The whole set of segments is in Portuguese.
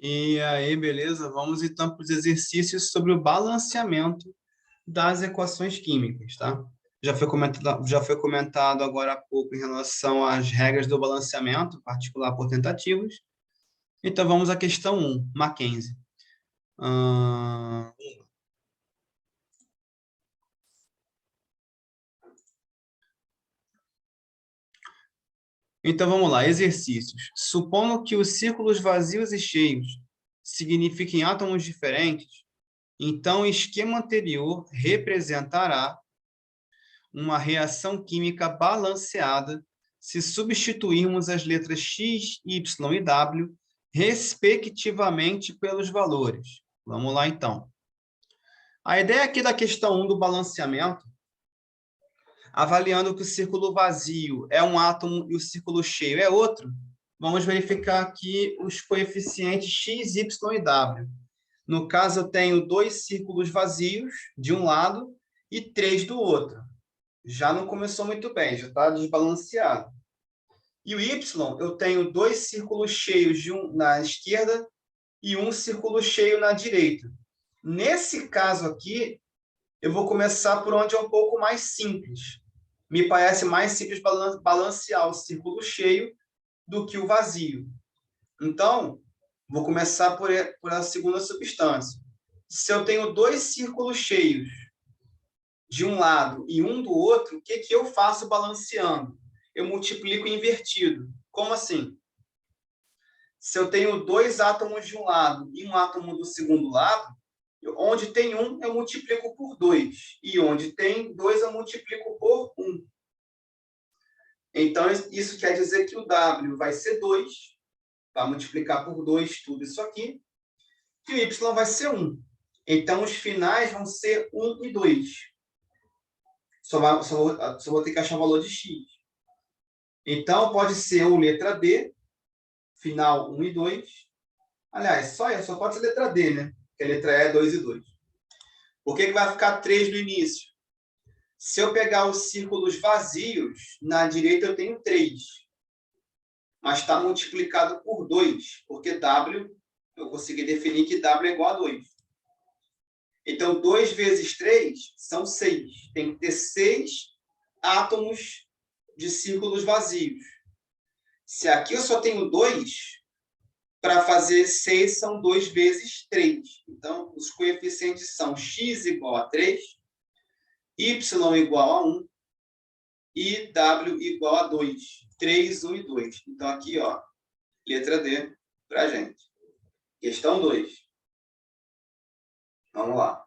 E aí, beleza? Vamos então para os exercícios sobre o balanceamento das equações químicas, tá? Já foi comentado agora há pouco em relação às regras do balanceamento, particular por tentativas. Então, vamos à questão 1, Mackenzie. Ahn, Então, vamos lá, exercícios. Supondo que os círculos vazios e cheios signifiquem átomos diferentes, então o esquema anterior representará uma reação química balanceada se substituirmos as letras X, Y e W, respectivamente, pelos valores. Vamos lá, então. A ideia aqui da questão 1 do balanceamento, avaliando que o círculo vazio é um átomo e o círculo cheio é outro, vamos verificar aqui os coeficientes X, Y e W. No caso, eu tenho 2 círculos vazios de um lado e 3 do outro. Já não começou muito bem, já está desbalanceado. E o Y, eu tenho 2 círculos cheios na esquerda e um círculo cheio na direita. Nesse caso aqui, eu vou começar por onde é um pouco mais simples. Me parece mais simples balancear o círculo cheio do que o vazio. Então, vou começar por a segunda substância. Se eu tenho 2 círculos cheios de um lado e um do outro, o que eu faço balanceando? Eu multiplico invertido. Como assim? Se eu tenho 2 átomos de um lado e um átomo do segundo lado, onde tem 1, eu multiplico por 2. E onde tem 2, eu multiplico por 1. Então, isso quer dizer que o W vai ser 2, vai multiplicar por 2 tudo isso aqui, e o Y vai ser 1. Então, os finais vão ser 1 e 2. Só vou ter que achar o valor de X. Então, pode ser ou letra D, final 1 e 2. Aliás, só pode ser letra D, né? Porque a letra E é 2 e 2. Por que vai ficar 3 no início? Se eu pegar os círculos vazios, na direita eu tenho 3. Mas está multiplicado por 2, porque W, eu consegui definir que W é igual a 2. Então, 2 vezes 3 são 6. Tem que ter 6 átomos de círculos vazios. Se aqui eu só tenho 2, para fazer 6 são 2 vezes 3. Então, os coeficientes são x igual a 3, y igual a 1 e w igual a 2. 3, 1 e 2. Então, aqui, ó, letra D para a gente. Questão 2. Vamos lá.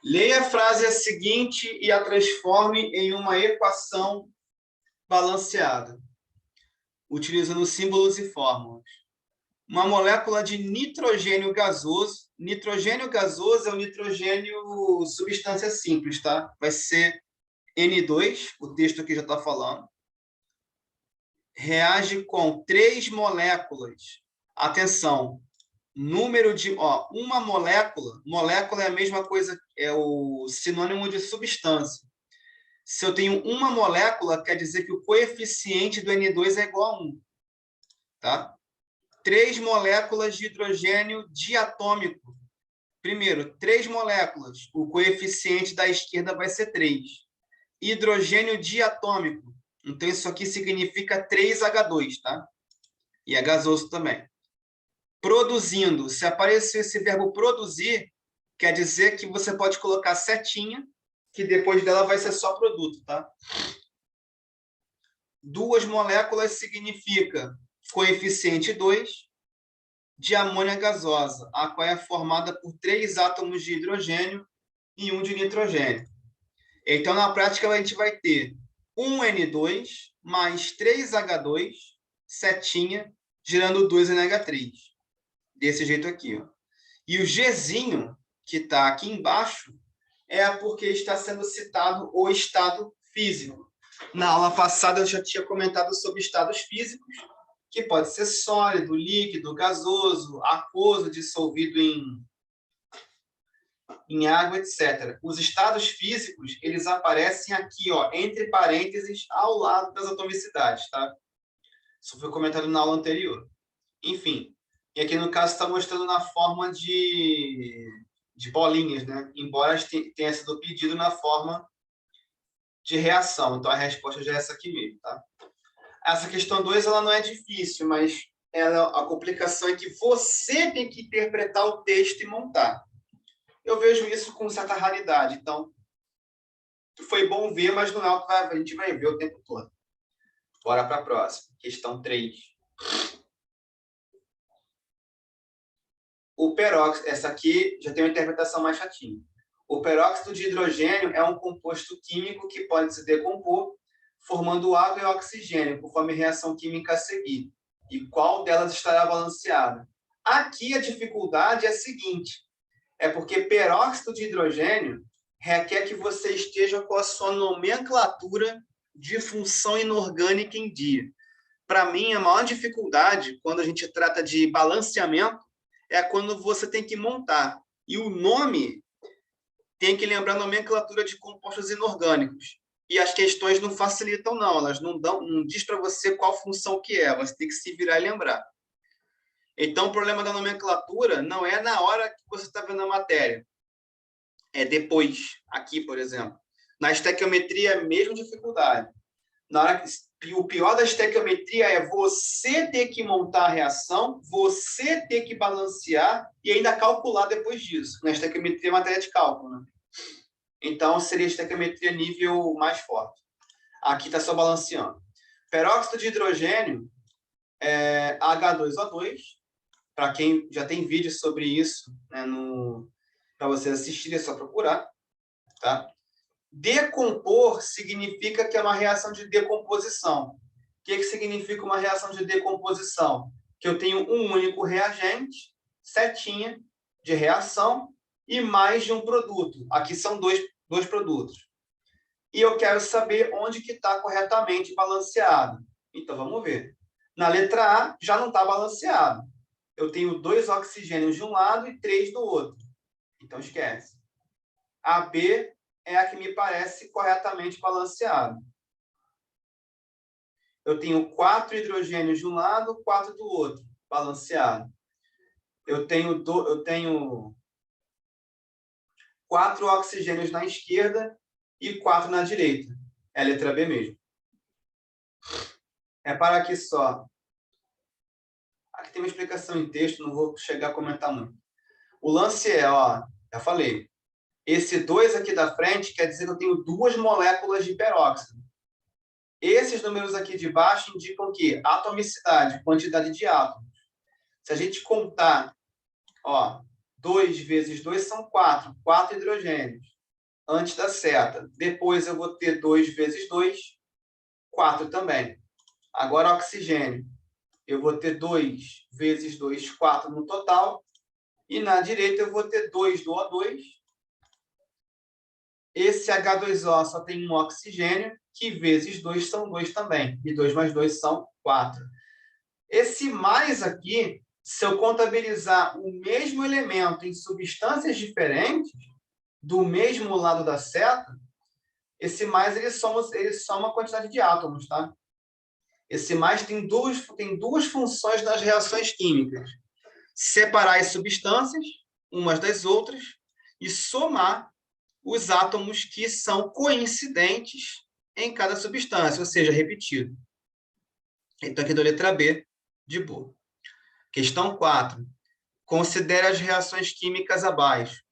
Leia a frase seguinte e a transforme em uma equação balanceada, utilizando símbolos e fórmulas. Uma molécula de nitrogênio gasoso. Nitrogênio gasoso é o nitrogênio substância simples, tá? Vai ser N2, o texto aqui já está falando. Reage com 3 moléculas. Atenção, número de... uma molécula é a mesma coisa, é o sinônimo de substância. Se eu tenho uma molécula, quer dizer que o coeficiente do N2 é igual a 1. Tá? 3 moléculas de hidrogênio diatômico. Primeiro, 3 moléculas. O coeficiente da esquerda vai ser 3. Hidrogênio diatômico. Então, isso aqui significa 3H2, tá? E é gasoso também. Produzindo. Se aparecer esse verbo produzir, quer dizer que você pode colocar setinha, que depois dela vai ser só produto, tá? 2 moléculas significa coeficiente 2 de amônia gasosa, a qual é formada por 3 átomos de hidrogênio e 1 de nitrogênio. Então, na prática, a gente vai ter 1N2 mais 3H2, setinha, gerando 2NH3. Desse jeito aqui. Ó. E o Gzinho, que está aqui embaixo, é porque está sendo citado o estado físico. Na aula passada, eu já tinha comentado sobre estados físicos, que pode ser sólido, líquido, gasoso, aquoso, dissolvido em água, etc. Os estados físicos, eles aparecem aqui, ó, entre parênteses, ao lado das atomicidades, tá? Isso foi comentado na aula anterior. Enfim, E aqui, no caso, está mostrando na forma de bolinhas, né? Embora tenha sido pedido na forma de reação. Então, a resposta já é essa aqui mesmo, tá? Essa questão 2, ela não é difícil, mas a complicação é que você tem que interpretar o texto e montar. Eu vejo isso com certa raridade. Então, foi bom ver, mas não é o que a gente vai ver o tempo todo. Bora para a próxima. Questão 3. O peróxido, essa aqui já tem uma interpretação mais chatinha. O peróxido de hidrogênio é um composto químico que pode se decompor, formando água e oxigênio, conforme a reação química a seguir. E qual delas estará balanceada? Aqui a dificuldade é a seguinte, é porque peróxido de hidrogênio requer que você esteja com a sua nomenclatura de função inorgânica em dia. Para mim, a maior dificuldade, quando a gente trata de balanceamento, é quando você tem que montar. E o nome tem que lembrar a nomenclatura de compostos inorgânicos. E as questões não facilitam, não. Elas não diz para você qual função que é. Você tem que se virar e lembrar. Então, o problema da nomenclatura não é na hora que você está vendo a matéria. É depois. Aqui, por exemplo. Na estequiometria, é a mesma dificuldade. Na hora que, o pior da estequiometria é você ter que montar a reação, você ter que balancear e ainda calcular depois disso. Na estequiometria é matéria de cálculo, né? Então, seria a estequiometria nível mais forte. Aqui está só balanceando. Peróxido de hidrogênio é H2O2. Para quem já tem vídeo sobre isso, né, para vocês assistirem, é só procurar. Tá? Decompor significa que é uma reação de decomposição. O que significa uma reação de decomposição? Que eu tenho um único reagente, setinha, de reação, e mais de um produto. Aqui são dois produtos. E eu quero saber onde que está corretamente balanceado. Então, vamos ver. Na letra A, já não está balanceado. Eu tenho 2 oxigênios de um lado e 3 do outro. Então, esquece. A B é a que me parece corretamente balanceada. Eu tenho 4 hidrogênios de um lado, 4 do outro, balanceado. Eu tenho 4 oxigênios na esquerda e 4 na direita. É a letra B mesmo. Repara aqui só. Aqui tem uma explicação em texto, não vou chegar a comentar muito. O lance é, ó, já falei, esse 2 aqui da frente quer dizer que eu tenho 2 moléculas de peróxido. Esses números aqui de baixo indicam que atomicidade, quantidade de átomos. Se a gente contar, ó, 2 vezes 2 são 4, 4 hidrogênios, antes da seta. Depois eu vou ter 2 vezes 2, 4 também. Agora, oxigênio. Eu vou ter 2 vezes 2, 4 no total. E na direita eu vou ter 2 do O2. Esse H2O só tem um oxigênio, que vezes 2 são 2 também. E 2 mais 2 são 4. Esse mais aqui, se eu contabilizar o mesmo elemento em substâncias diferentes, do mesmo lado da seta, esse mais ele soma a quantidade de átomos, tá? Esse mais tem duas funções nas reações químicas. Separar as substâncias, umas das outras, e somar os átomos que são coincidentes em cada substância, ou seja, repetido. Então, aqui da letra B, de boa. Questão 4. Considere as reações químicas abaixo.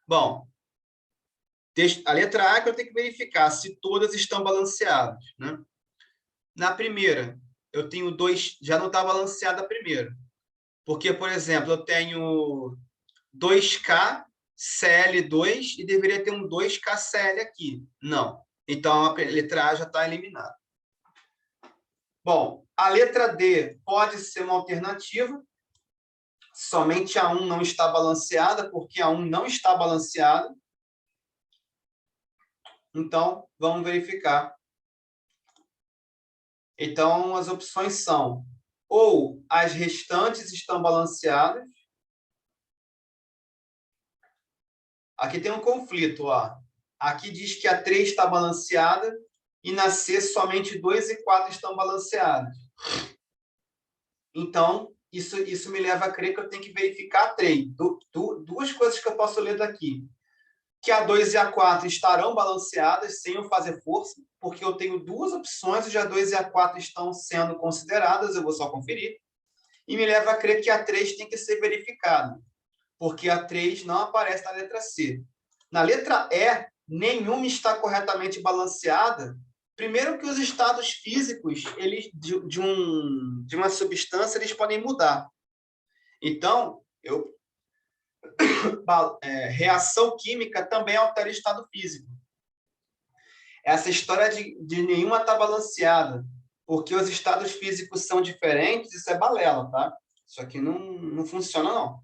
Bom, a letra A é que eu tenho que verificar se todas estão balanceadas, né? Na primeira, eu tenho 2, já não está balanceada a primeira. Porque, por exemplo, eu tenho 2K Cl2 e deveria ter um 2KCl aqui. Não. Então, a letra A já está eliminada. Bom, a letra D pode ser uma alternativa. Somente a 1 não está balanceada, porque a 1 não está balanceada. Então, vamos verificar. Então, as opções são: ou as restantes estão balanceadas. Aqui tem um conflito, ó. Aqui diz que a 3 está balanceada e na C somente 2 e 4 estão balanceadas. Então, isso me leva a crer que eu tenho que verificar a 3. Duas coisas que eu posso ler daqui. Que a 2 e a 4 estarão balanceadas sem eu fazer força, porque eu tenho duas opções, e a 2 e a 4 estão sendo consideradas, eu vou só conferir. E me leva a crer que a 3 tem que ser verificada, porque a 3 não aparece na letra C. Na letra E, nenhuma está corretamente balanceada. Primeiro que os estados físicos eles, de uma substância eles podem mudar. Então, reação química também altera o estado físico. Essa história de nenhuma está balanceada, porque os estados físicos são diferentes, isso é balela, tá? Isso aqui não funciona, não.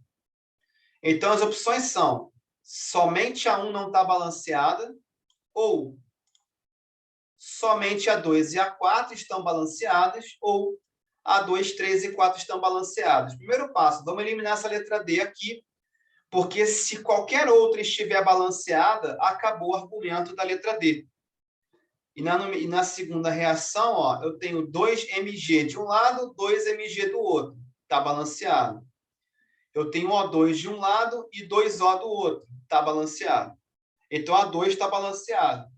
Então, as opções são somente a 1 não está balanceada, ou somente a 2 e a 4 estão balanceadas, ou a 2, 3 e 4 estão balanceadas. Primeiro passo, vamos eliminar essa letra D aqui, porque se qualquer outra estiver balanceada, acabou o argumento da letra D. E na segunda reação, ó, eu tenho 2mg de um lado, 2mg do outro. Está balanceado. Eu tenho O2 de um lado e 2O do outro. Está balanceado. Então, a 2 está balanceada.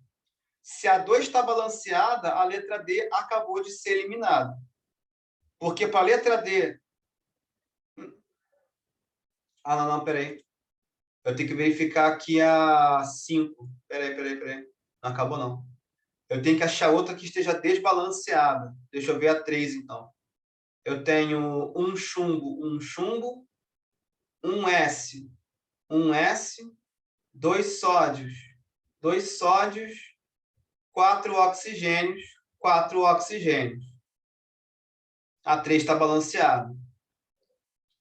Se a 2 está balanceada, a letra D acabou de ser eliminada. Porque para a letra D... não, peraí. Eu tenho que verificar aqui a 5. Peraí. Não acabou, não. Eu tenho que achar outra que esteja desbalanceada. Deixa eu ver a 3, então. Eu tenho um chumbo, um S, 2 sódios, 4 oxigênios, 4 oxigênios. A 3 está balanceada.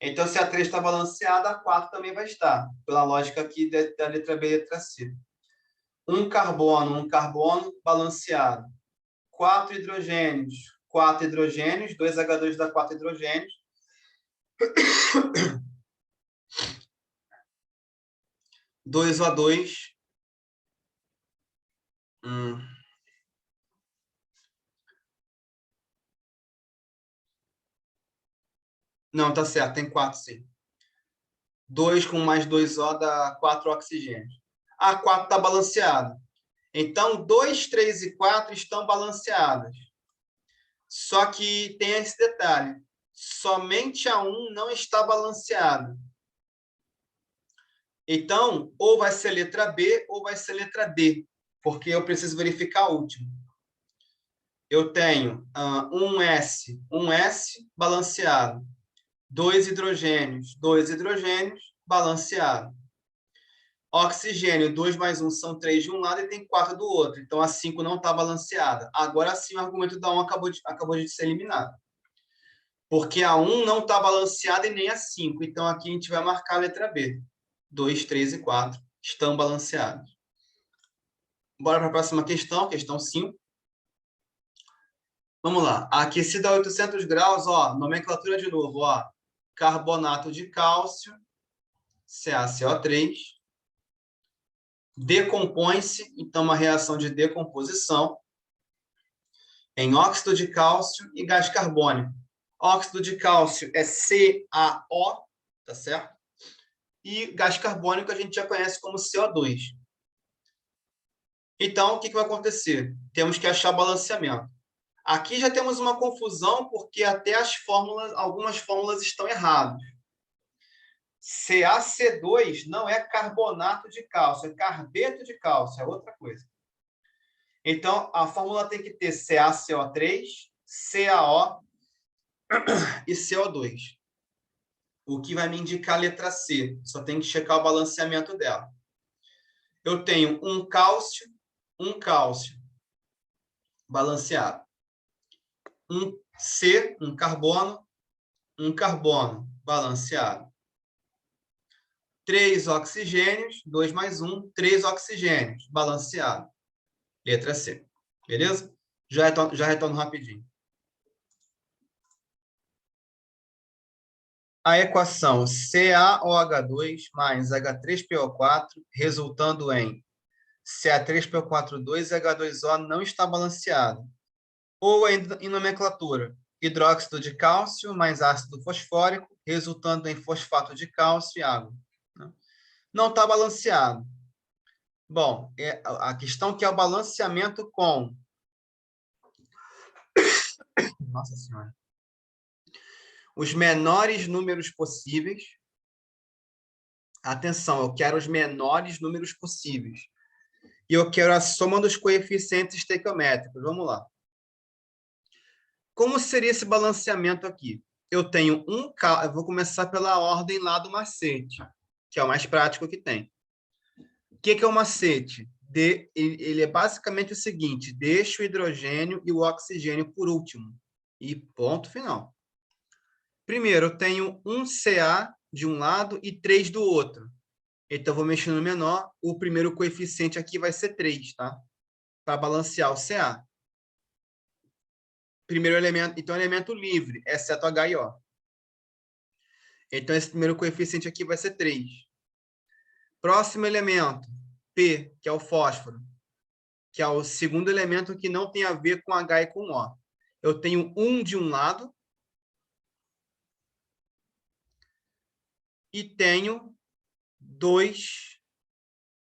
Então, se a 3 está balanceada, a 4 também vai estar, pela lógica aqui da letra B e letra C. Um carbono, balanceado. 4 hidrogênios, 2H2 dá 4 hidrogênios. 2O2. Não, tá certo, tem 4 sim. 2 com mais 2O dá 4 oxigênios. A 4 está balanceada. Então, 2, 3 e 4 estão balanceadas. Só que tem esse detalhe. Somente a 1 não está balanceada. Então, ou vai ser letra B ou vai ser letra D, porque eu preciso verificar a última. Eu tenho um S balanceado. 2 hidrogênios, balanceado. Oxigênio, 2 mais 1 são 3 de um lado e tem 4 do outro. Então, a 5 não está balanceada. Agora sim, o argumento da 1 acabou de ser eliminado. Porque a 1 não está balanceada e nem a 5. Então, aqui a gente vai marcar a letra B. 2, 3 e 4 estão balanceados. Bora para a próxima questão, questão 5. Vamos lá. Aquecida a 800 graus, ó, nomenclatura de novo, ó. Carbonato de cálcio, CaCO3. Decompõe-se, então, uma reação de decomposição em óxido de cálcio e gás carbônico. Óxido de cálcio é CaO, tá certo? E gás carbônico a gente já conhece como CO2. Então, o que vai acontecer? Temos que achar balanceamento. Aqui já temos uma confusão, porque até algumas fórmulas estão erradas. CaC2 não é carbonato de cálcio, é carbeto de cálcio, é outra coisa. Então, a fórmula tem que ter CaCO3, CaO e CO2. O que vai me indicar a letra C. Só tem que checar o balanceamento dela. Eu tenho um cálcio balanceado. Um C, um carbono balanceado. 3 oxigênios, 2 mais 1, 3 oxigênios, balanceado. Letra C. Beleza? Já retorno rapidinho. A equação CaOH2 mais H3PO4, resultando em Ca3PO42 e H2O não está balanceado. Ou ainda em nomenclatura, hidróxido de cálcio mais ácido fosfórico, resultando em fosfato de cálcio e água. Não está balanceado. Bom, a questão que é o balanceamento com... Nossa Senhora. Os menores números possíveis. Atenção, eu quero os menores números possíveis. E eu quero a soma dos coeficientes estequiométricos. Vamos lá. Como seria esse balanceamento aqui? Eu tenho eu vou começar pela ordem lá do macete, que é o mais prático que tem. O que é o macete? Ele é basicamente o seguinte: deixa o hidrogênio e o oxigênio por último. E ponto final. Primeiro, eu tenho um Ca de um lado e 3 do outro. Então, eu vou mexer no menor. O primeiro coeficiente aqui vai ser 3, tá? Para balancear o Ca. Primeiro elemento, então, elemento livre, exceto H e O. Então, esse primeiro coeficiente aqui vai ser 3. Próximo elemento, P, que é o fósforo, que é o segundo elemento que não tem a ver com H e com O. Eu tenho 1 de um lado e tenho 2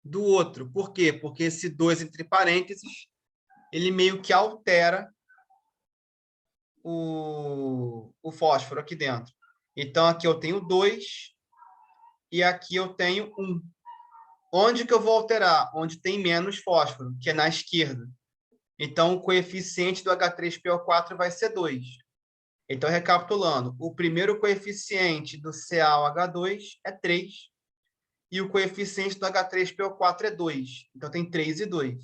do outro. Por quê? Porque esse 2 entre parênteses, ele meio que altera o fósforo aqui dentro. Então, aqui eu tenho 2 e aqui eu tenho 1. Onde que eu vou alterar? Onde tem menos fósforo, que é na esquerda. Então, o coeficiente do H3PO4 vai ser 2. Então, recapitulando, o primeiro coeficiente do CaOH2 é 3 e o coeficiente do H3PO4 é 2. Então, tem 3 e 2.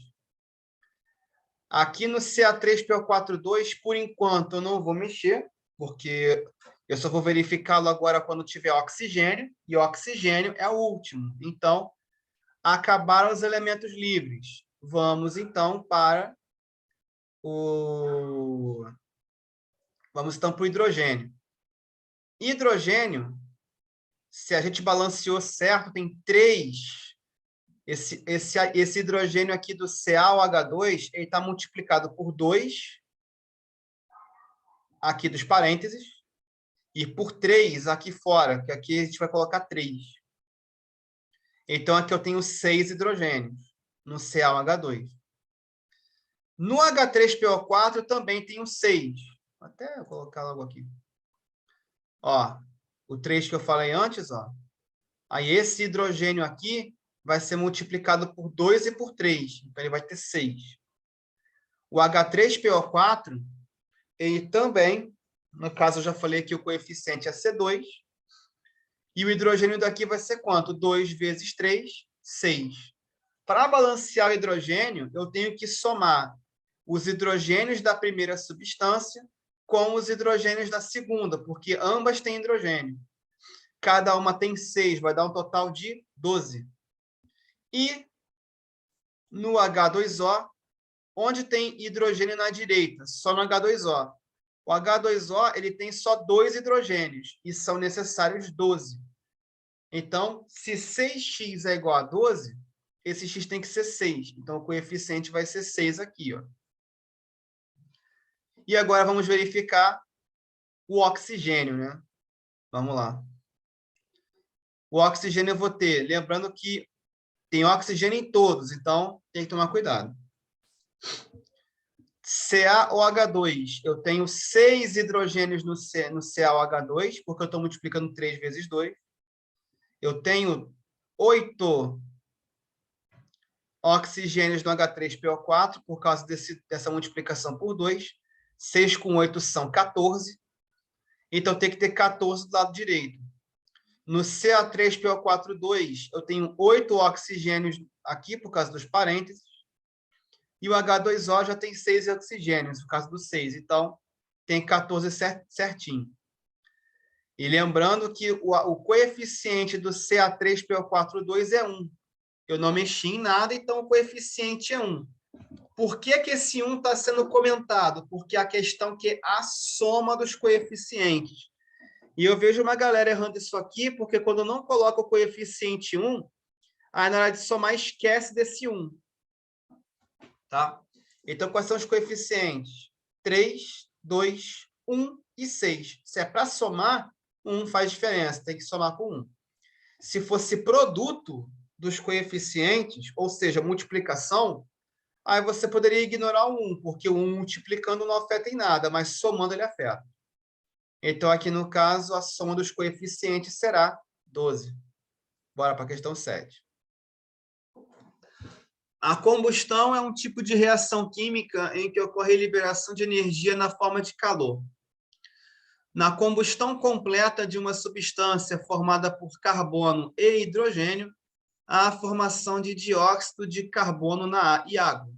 Aqui no Ca3PO42, por enquanto, eu não vou mexer, porque eu só vou verificá-lo agora quando tiver oxigênio, e o oxigênio é o último. Então, acabaram os elementos livres. Vamos, então, para o... Vamos, então, para o hidrogênio. Hidrogênio, se a gente balanceou certo, tem 3. Esse hidrogênio aqui do CaOH2, ele está multiplicado por 2, aqui dos parênteses, e por 3 aqui fora, que aqui a gente vai colocar 3. Então, aqui eu tenho 6 hidrogênios no CaOH2. No H3PO4 também tenho 6. Vou até colocar logo aqui. Ó, o 3 que eu falei antes, ó. Aí esse hidrogênio aqui vai ser multiplicado por 2 e por 3. Então, ele vai ter 6. O H3PO4, ele também, no caso, eu já falei que o coeficiente é C2. E o hidrogênio daqui vai ser quanto? 2 vezes 3, 6. Para balancear o hidrogênio, eu tenho que somar os hidrogênios da primeira substância com os hidrogênios da segunda, porque ambas têm hidrogênio. Cada uma tem 6, vai dar um total de 12. E no H2O, onde tem hidrogênio na direita? Só no H2O. O H2O ele tem só 2 hidrogênios, e são necessários 12. Então, se 6x é igual a 12, esse x tem que ser 6. Então, o coeficiente vai ser 6 aqui, ó. E agora vamos verificar o oxigênio, né? Vamos lá. O oxigênio eu vou ter, lembrando que tem oxigênio em todos, então tem que tomar cuidado. CaOH2, eu tenho 6 hidrogênios no CaOH2, porque eu estou multiplicando 3 vezes 2. Eu tenho 8 oxigênios no H3PO4, por causa dessa multiplicação por 2. 6 com 8 são 14. Então, tem que ter 14 do lado direito. No Ca3PO4-2, eu tenho 8 oxigênios aqui, por causa dos parênteses. E o H2O já tem 6 oxigênios, por causa dos 6. Então, tem 14 certinho. E lembrando que o coeficiente do Ca3PO4-2 é 1. Eu não mexi em nada, então o coeficiente é 1. Por que esse 1 está sendo comentado? Porque a questão que é a soma dos coeficientes. E eu vejo uma galera errando isso aqui, porque quando não coloca o coeficiente 1, aí na hora de somar esquece desse 1. Tá? Então, quais são os coeficientes? 3, 2, 1 e 6. Se é para somar, 1 faz diferença, tem que somar com 1. Se fosse produto dos coeficientes, ou seja, multiplicação, aí você poderia ignorar o 1, porque o 1 multiplicando não afeta em nada, mas somando ele afeta. Então, aqui no caso, a soma dos coeficientes será 12. Bora para a questão 7. A combustão é um tipo de reação química em que ocorre liberação de energia na forma de calor. Na combustão completa de uma substância formada por carbono e hidrogênio, há a formação de dióxido de carbono e água.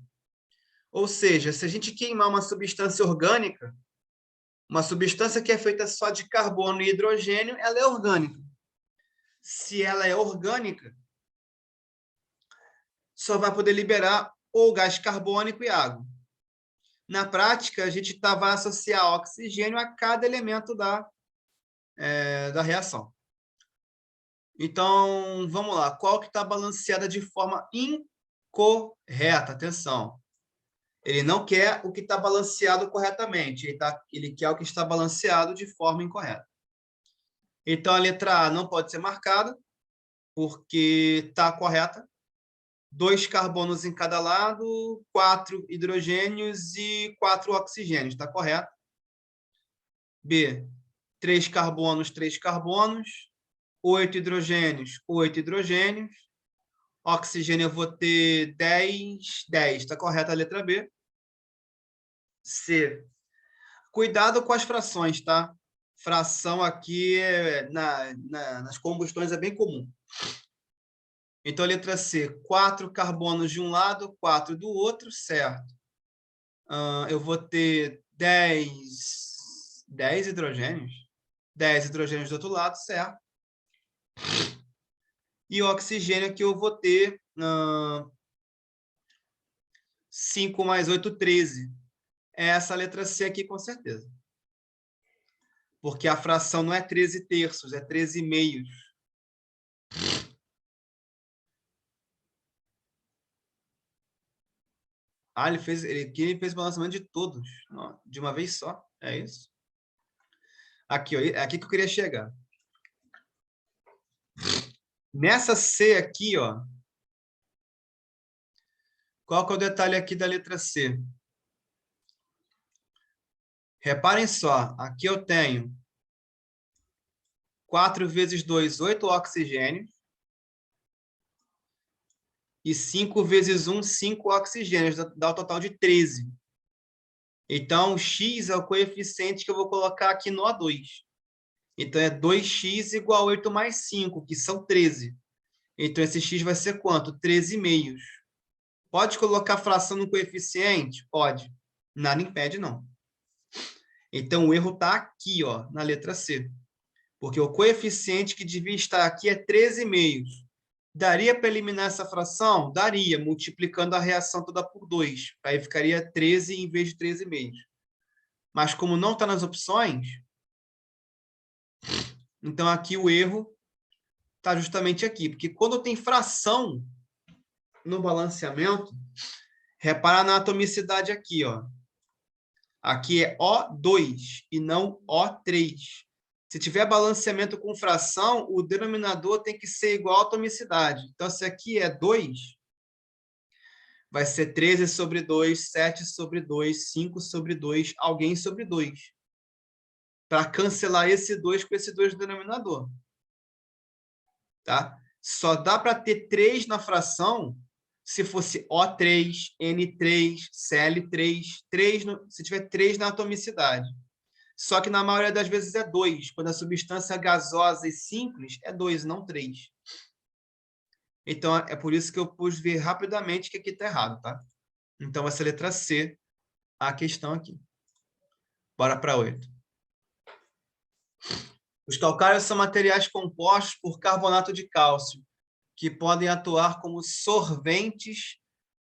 Ou seja, se a gente queimar uma substância orgânica, uma substância que é feita só de carbono e hidrogênio, ela é orgânica. Se ela é orgânica, só vai poder liberar ou gás carbônico e água. Na prática, a gente vai associar oxigênio a cada elemento da reação. Então, vamos lá. Qual que está balanceada de forma incorreta? Atenção. Ele não quer o que está balanceado corretamente. Ele quer o que está balanceado de forma incorreta. Então, a letra A não pode ser marcada, porque está correta. 2 carbonos em cada lado, 4 hidrogênios e 4 oxigênios. Está correto. B, 3 carbonos, 3 carbonos. 8 hidrogênios, 8 hidrogênios. Oxigênio eu vou ter 10, 10. Está correta a letra B. C. Cuidado com as frações, tá? Fração aqui nas combustões é bem comum. Então, a letra C, 4 carbonos de um lado, 4 do outro, certo. Eu vou ter 10 hidrogênios. 10 hidrogênios do outro lado, certo. E o oxigênio aqui eu vou ter 5 mais 8, 13. É essa letra C aqui, com certeza. Porque a fração não é 13 terços, é 13 meios. Ele fez o balanceamento de todos, de uma vez só. É isso. Aqui, ó, é aqui que eu queria chegar. Nessa C aqui, ó, qual que é o detalhe aqui da letra C? Reparem só, aqui eu tenho 4 vezes 2, 8 oxigênios. E 5 vezes 1, 5 oxigênios, dá o total de 13. Então, x é o coeficiente que eu vou colocar aqui no O2. Então, é 2x igual a 8 mais 5, que são 13. Então, esse x vai ser quanto? 13 meios. Pode colocar fração no coeficiente? Pode. Nada impede, não. Então, o erro está aqui, ó, na letra C. Porque o coeficiente que devia estar aqui é 13 meios. Daria para eliminar essa fração? Daria, multiplicando a reação toda por 2. Aí ficaria 13 em vez de 13 meios. Mas como não está nas opções, então aqui o erro está justamente aqui. Porque quando tem fração no balanceamento, repara na atomicidade aqui, ó. Aqui é O2 e não O3. Se tiver balanceamento com fração, o denominador tem que ser igual à atomicidade. Então, se aqui é 2, vai ser 13 sobre 2, 7 sobre 2, 5 sobre 2, alguém sobre 2. Para cancelar esse 2 com esse 2 no denominador. Tá? Só dá para ter 3 na fração se fosse O3, N3, Cl3, 3 se tiver 3 na atomicidade. Só que na maioria das vezes é 2. Quando a substância gasosa e simples é 2, não 3. Então, é por isso que eu pus ver rapidamente que aqui está errado, tá? Então, essa letra C, a questão aqui. Bora para 8. Os calcários são materiais compostos por carbonato de cálcio, que podem atuar como sorventes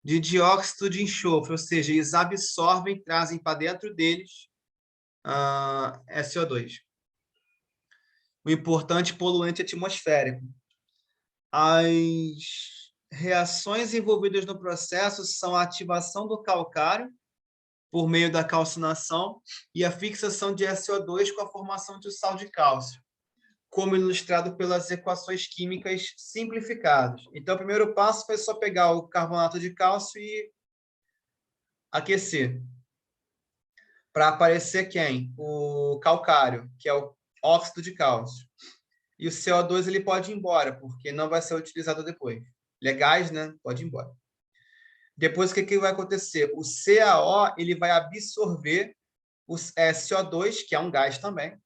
de dióxido de enxofre, ou seja, eles absorvem, trazem para dentro deles SO2. O importante poluente atmosférico. As reações envolvidas no processo são a ativação do calcário por meio da calcinação e a fixação de SO2 com a formação de sal de cálcio, como ilustrado pelas equações químicas simplificadas. Então, o primeiro passo foi só pegar o carbonato de cálcio e aquecer. Para aparecer quem? O calcário, que é o óxido de cálcio. E o CO2 ele pode ir embora, porque não vai ser utilizado depois. Ele é gás, né? Pode ir embora. Depois, o que vai acontecer? O CaO ele vai absorver o CO2, que é um gás também,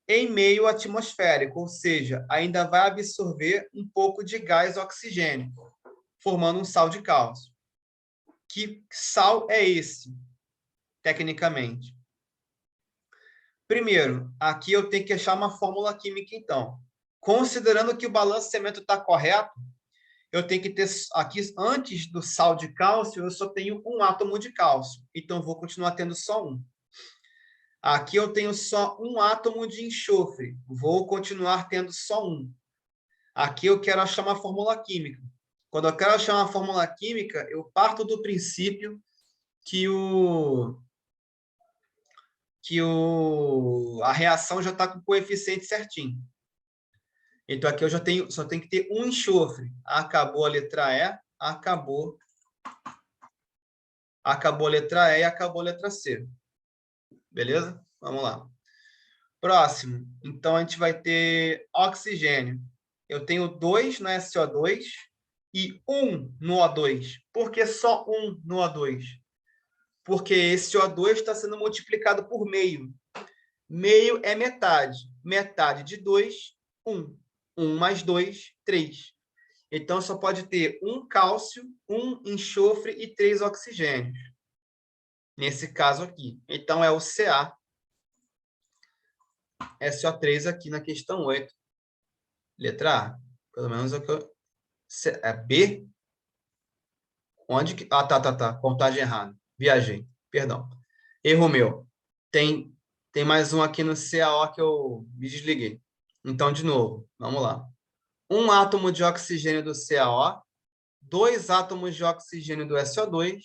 em meio atmosférico, ou seja, ainda vai absorver um pouco de gás oxigênio, formando um sal de cálcio. Que sal é esse, tecnicamente? Primeiro, aqui eu tenho que achar uma fórmula química, então. Considerando que o balanceamento está correto, eu tenho que ter aqui, antes do sal de cálcio, eu só tenho um átomo de cálcio. Então, vou continuar tendo só um. Aqui eu tenho só um átomo de enxofre. Vou continuar tendo só um. Aqui eu quero achar uma fórmula química. Quando eu quero achar uma fórmula química, eu parto do princípio que a reação já está com o coeficiente certinho. Então, aqui eu só tenho que ter um enxofre. Acabou a letra E, acabou a letra E e acabou a letra C. Beleza? Vamos lá. Próximo. Então, a gente vai ter oxigênio. Eu tenho 2 no SO2 e 1 no O2. Por que só 1 no O2? Porque esse O2 está sendo multiplicado por meio. Meio é metade. Metade de 2, 1. 1 mais 2, 3. Então, só pode ter um cálcio, um enxofre e 3 oxigênios. Nesse caso aqui. Então, é o Ca. SO3 aqui na questão 8. Letra A. Pelo menos é o que eu... É B? Onde que... Ah, tá. Contagem errada. Viajei. Perdão. Erro meu. Tem mais um aqui no CaO que eu me desliguei. Então, de novo. Vamos lá. Um átomo de oxigênio do CaO, 2 átomos de oxigênio do SO2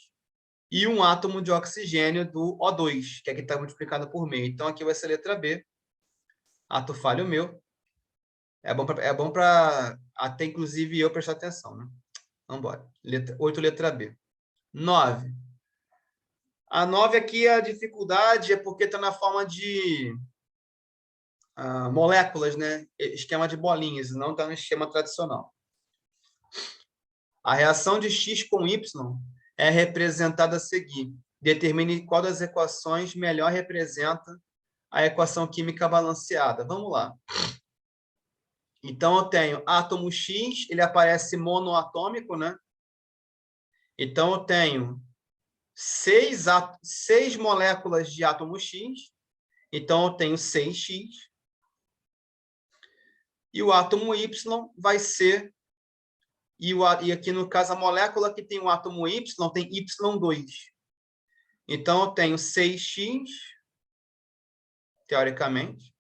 e um átomo de oxigênio do O2, que aqui está multiplicado por meio. Então, aqui vai ser a letra B. Ato falho meu. É bom para até, inclusive, eu prestar atenção, né? Vamos embora. 8, letra B. 9. A 9 aqui, a dificuldade é porque está na forma de moléculas, né? Esquema de bolinhas, não está no esquema tradicional. A reação de X com Y é representada a seguir. Determine qual das equações melhor representa a equação química balanceada. Vamos lá. Então, eu tenho átomo X, ele aparece monoatômico, né? Então, eu tenho 6 moléculas de átomo X. Então, eu tenho 6X. E o átomo Y vai ser... E aqui, no caso, a molécula que tem o átomo Y tem Y2. Então, eu tenho 6X, teoricamente,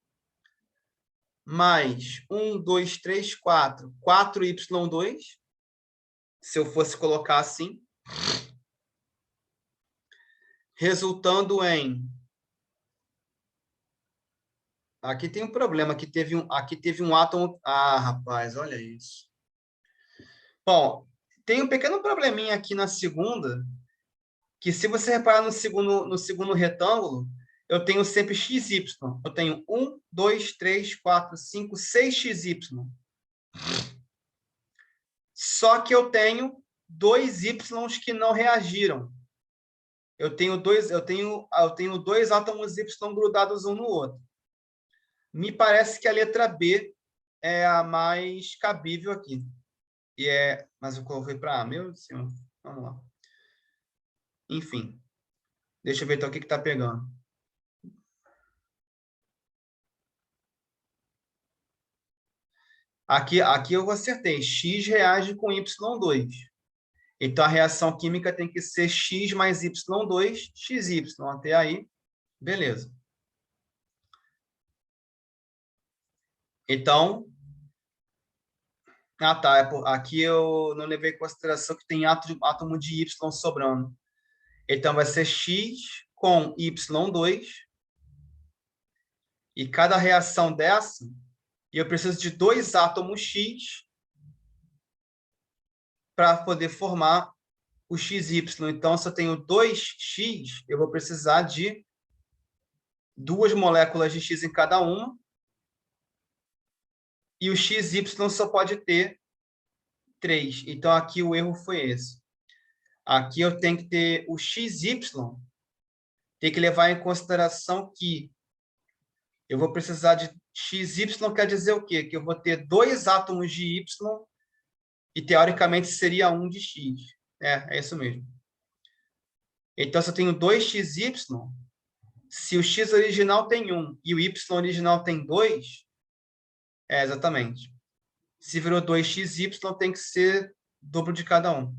mais 1, 2, 3, 4, 4Y2, se eu fosse colocar assim, resultando em... Aqui tem um problema, aqui teve um átomo... Ah, rapaz, olha isso. Bom, tem um pequeno probleminha aqui na segunda, que se você reparar no segundo retângulo, eu tenho sempre XY. Eu tenho 1, 2, 3, 4, 5, 6XY. Só que eu tenho 2 Ys que não reagiram. Eu tenho dois átomos Y grudados um no outro. Me parece que a letra B é a mais cabível aqui. Mas eu coloquei para A. Meu Senhor. Vamos lá. Enfim. Deixa eu ver então o que está pegando. Aqui eu acertei. X reage com Y2. Então, a reação química tem que ser X mais Y2, XY. Até aí, beleza. Então, tá. Aqui eu não levei em consideração que tem átomo de Y sobrando. Então, vai ser X com Y2. E cada reação dessa, eu preciso de 2 átomos X para poder formar o XY. Então, se eu tenho 2X, eu vou precisar de 2 moléculas de X em cada uma. E o XY só pode ter 3. Então, aqui o erro foi esse. Aqui eu tenho que ter o XY, tem que levar em consideração que eu vou precisar de XY, quer dizer o quê? Que eu vou ter 2 átomos de Y e, teoricamente, seria 1 de X. É isso mesmo. Então, se eu tenho 2XY, se o X original tem 1 e o Y original tem 2, exatamente. Se virou 2XY, tem que ser dobro de cada um.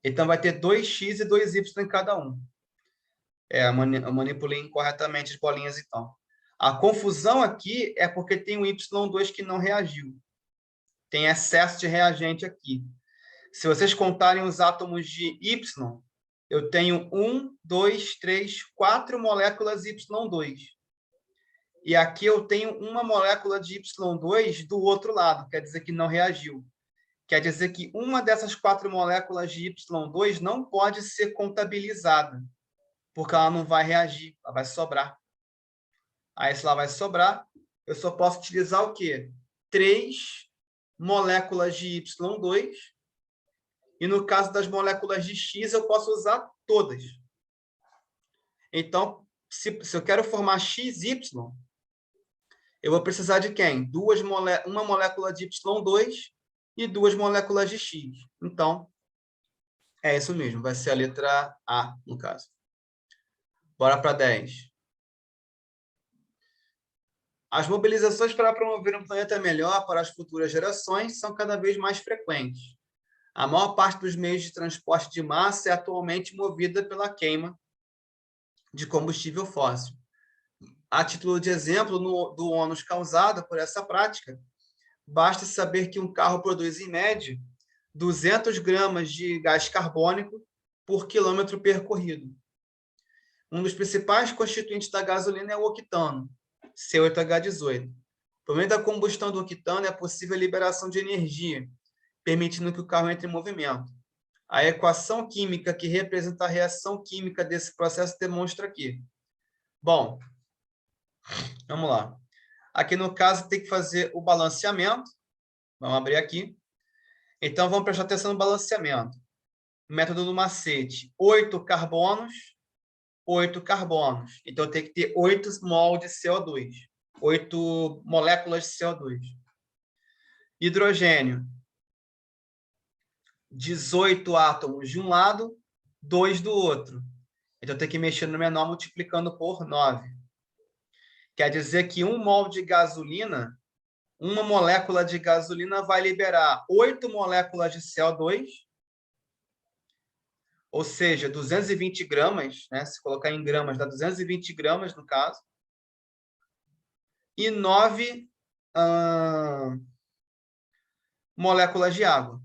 Então, vai ter 2x e 2y em cada um. Eu manipulei incorretamente as bolinhas, então. A confusão aqui é porque tem o Y2 que não reagiu. Tem excesso de reagente aqui. Se vocês contarem os átomos de Y, eu tenho 1, 2, 3, 4 moléculas Y2. E aqui eu tenho uma molécula de Y2 do outro lado, quer dizer que não reagiu. Quer dizer que uma dessas 4 moléculas de Y2 não pode ser contabilizada, porque ela não vai reagir, ela vai sobrar. Aí, se ela vai sobrar, eu só posso utilizar o quê? 3 moléculas de Y2, e no caso das moléculas de X, eu posso usar todas. Então, se eu quero formar XY, eu vou precisar de quem? Uma molécula de Y2 e 2 moléculas de X. Então, é isso mesmo, vai ser a letra A, no caso. Bora para 10. As mobilizações para promover um planeta melhor para as futuras gerações são cada vez mais frequentes. A maior parte dos meios de transporte de massa é atualmente movida pela queima de combustível fóssil. A título de exemplo do ônus causado por essa prática, basta saber que um carro produz, em média, 200 gramas de gás carbônico por quilômetro percorrido. Um dos principais constituintes da gasolina é o octano, C8H18. Por meio da combustão do octano, é possível a liberação de energia, permitindo que o carro entre em movimento. A equação química que representa a reação química desse processo demonstra aqui. Bom, vamos lá. Aqui, no caso, tem que fazer o balanceamento. Vamos abrir aqui. Então, vamos prestar atenção no balanceamento. Método do macete. 8 carbonos, 8 carbonos. Então, tem que ter 8 mol de CO2. 8 moléculas de CO2. Hidrogênio. 18 átomos de um lado, 2 do outro. Então, tem que mexer no menor multiplicando por 9. Quer dizer que 1 mol de gasolina, uma molécula de gasolina vai liberar 8 moléculas de CO2, ou seja, 220 gramas, né? Se colocar em gramas, dá 220 gramas, no caso, e 9 moléculas de água,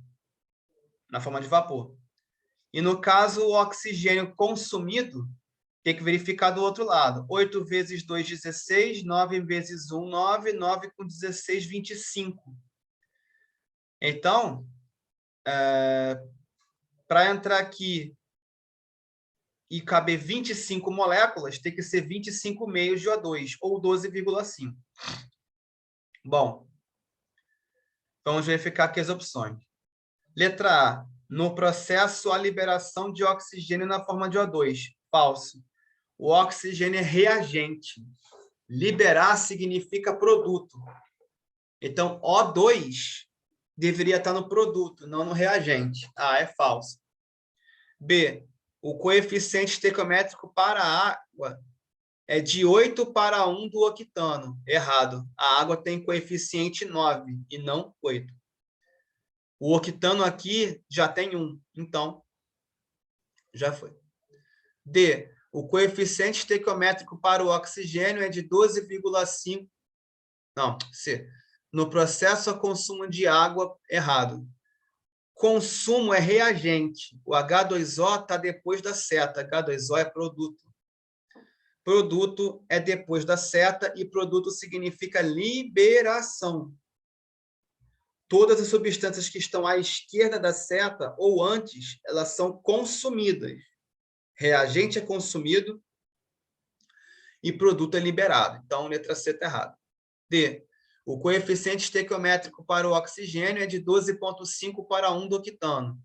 na forma de vapor. E, no caso, o oxigênio consumido, tem que verificar do outro lado. 8 vezes 2, 16. 9 vezes 1, 9. 9 com 16, 25. Então, para entrar aqui e caber 25 moléculas, tem que ser 25 meios de O2, ou 12,5. Bom, vamos verificar aqui as opções. Letra A. No processo, a liberação de oxigênio na forma de O2. Falso. O oxigênio é reagente. Liberar significa produto. Então, O2 deveria estar no produto, não no reagente. A é falso. B. O coeficiente estequiométrico para a água é de 8 para 1 do octano. Errado. A água tem coeficiente 9 e não 8. O octano aqui já tem 1. Então, já foi. D. O coeficiente estequiométrico para o oxigênio é de 12,5. Não, C. No processo a consumo de água, errado. Consumo é reagente. O H2O está depois da seta. H2O é produto. Produto é depois da seta e produto significa liberação. Todas as substâncias que estão à esquerda da seta ou antes, elas são consumidas. Reagente é consumido e produto é liberado. Então, letra C está errada. D. O coeficiente estequiométrico para o oxigênio é de 12,5 para 1 do octano.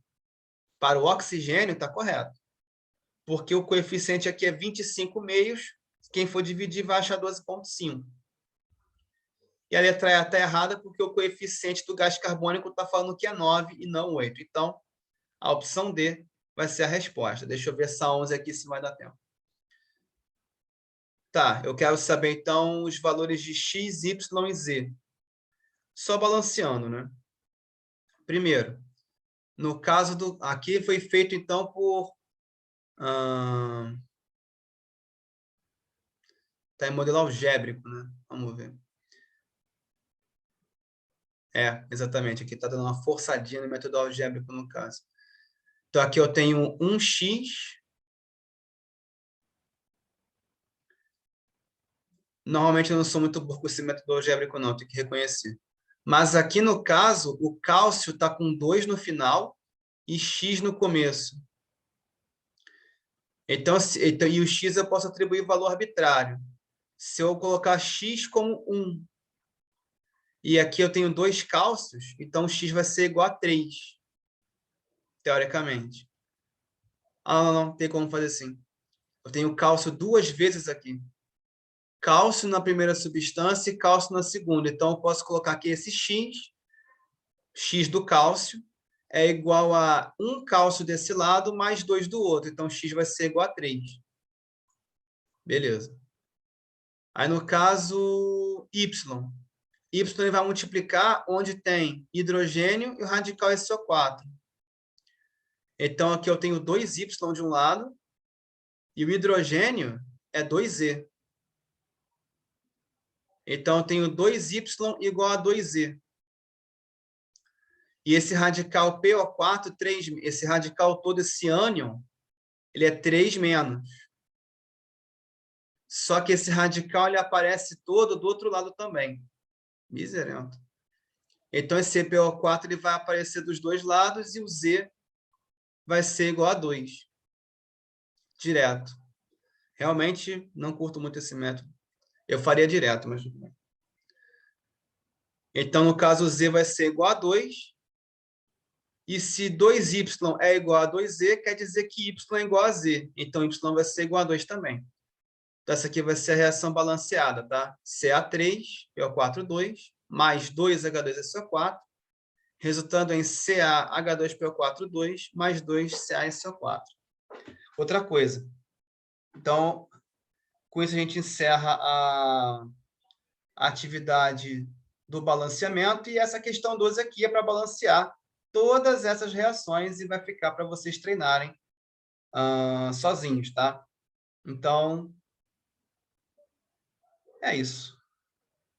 Para o oxigênio, está correto. Porque o coeficiente aqui é 25 meios, quem for dividir vai achar 12,5. E a letra E está errada porque o coeficiente do gás carbônico está falando que é 9 e não 8. Então, a opção D vai ser a resposta. Deixa eu ver essa 11 aqui se vai dar tempo. Tá, eu quero saber, então, os valores de x, y e z. Só balanceando, né? Primeiro, no caso do... Aqui foi feito, então, por... Está em modelo algébrico, né? Vamos ver. Exatamente. Aqui está dando uma forçadinha no método algébrico, no caso. Então, aqui eu tenho 1x. Normalmente, eu não sou muito bom com esse método algébrico, não. Tenho que reconhecer. Mas aqui, no caso, o cálcio está com 2 no final e x no começo. Então, e o x eu posso atribuir valor arbitrário. Se eu colocar x como 1, e aqui eu tenho 2 cálcios, então x vai ser igual a 3, teoricamente. Não tem como fazer assim. Eu tenho cálcio 2 vezes aqui. Cálcio na primeira substância e cálcio na segunda. Então, eu posso colocar aqui esse x do cálcio, é igual a 1 cálcio desse lado mais 2 do outro. Então, x vai ser igual a 3. Beleza. Aí, no caso, y. Y vai multiplicar onde tem hidrogênio e o radical SO4. Então, aqui eu tenho 2y de um lado e o hidrogênio é 2e. Então, eu tenho 2y igual a 2e. E esse radical PO4, 3, esse radical todo, esse ânion, ele é 3 menos. Só que esse radical ele aparece todo do outro lado também. Miserento. Então, esse PO4 ele vai aparecer dos dois lados e o Z vai ser igual a 2. Direto. Realmente, não curto muito esse método. Eu faria direto, mas tudo bem. Então, no caso, Z vai ser igual a 2. E se 2y é igual a 2z, quer dizer que y é igual a z. Então, y vai ser igual a 2 também. Então, essa aqui vai ser a reação balanceada, tá? Ca3, PO4, 2, mais 2H2SO4, resultando em CaH2PO4, 2, mais 2CaSO4. Outra coisa. Então, com isso a gente encerra a atividade do balanceamento, e essa questão 12 aqui é para balancear todas essas reações e vai ficar para vocês treinarem sozinhos, tá? Então, é isso.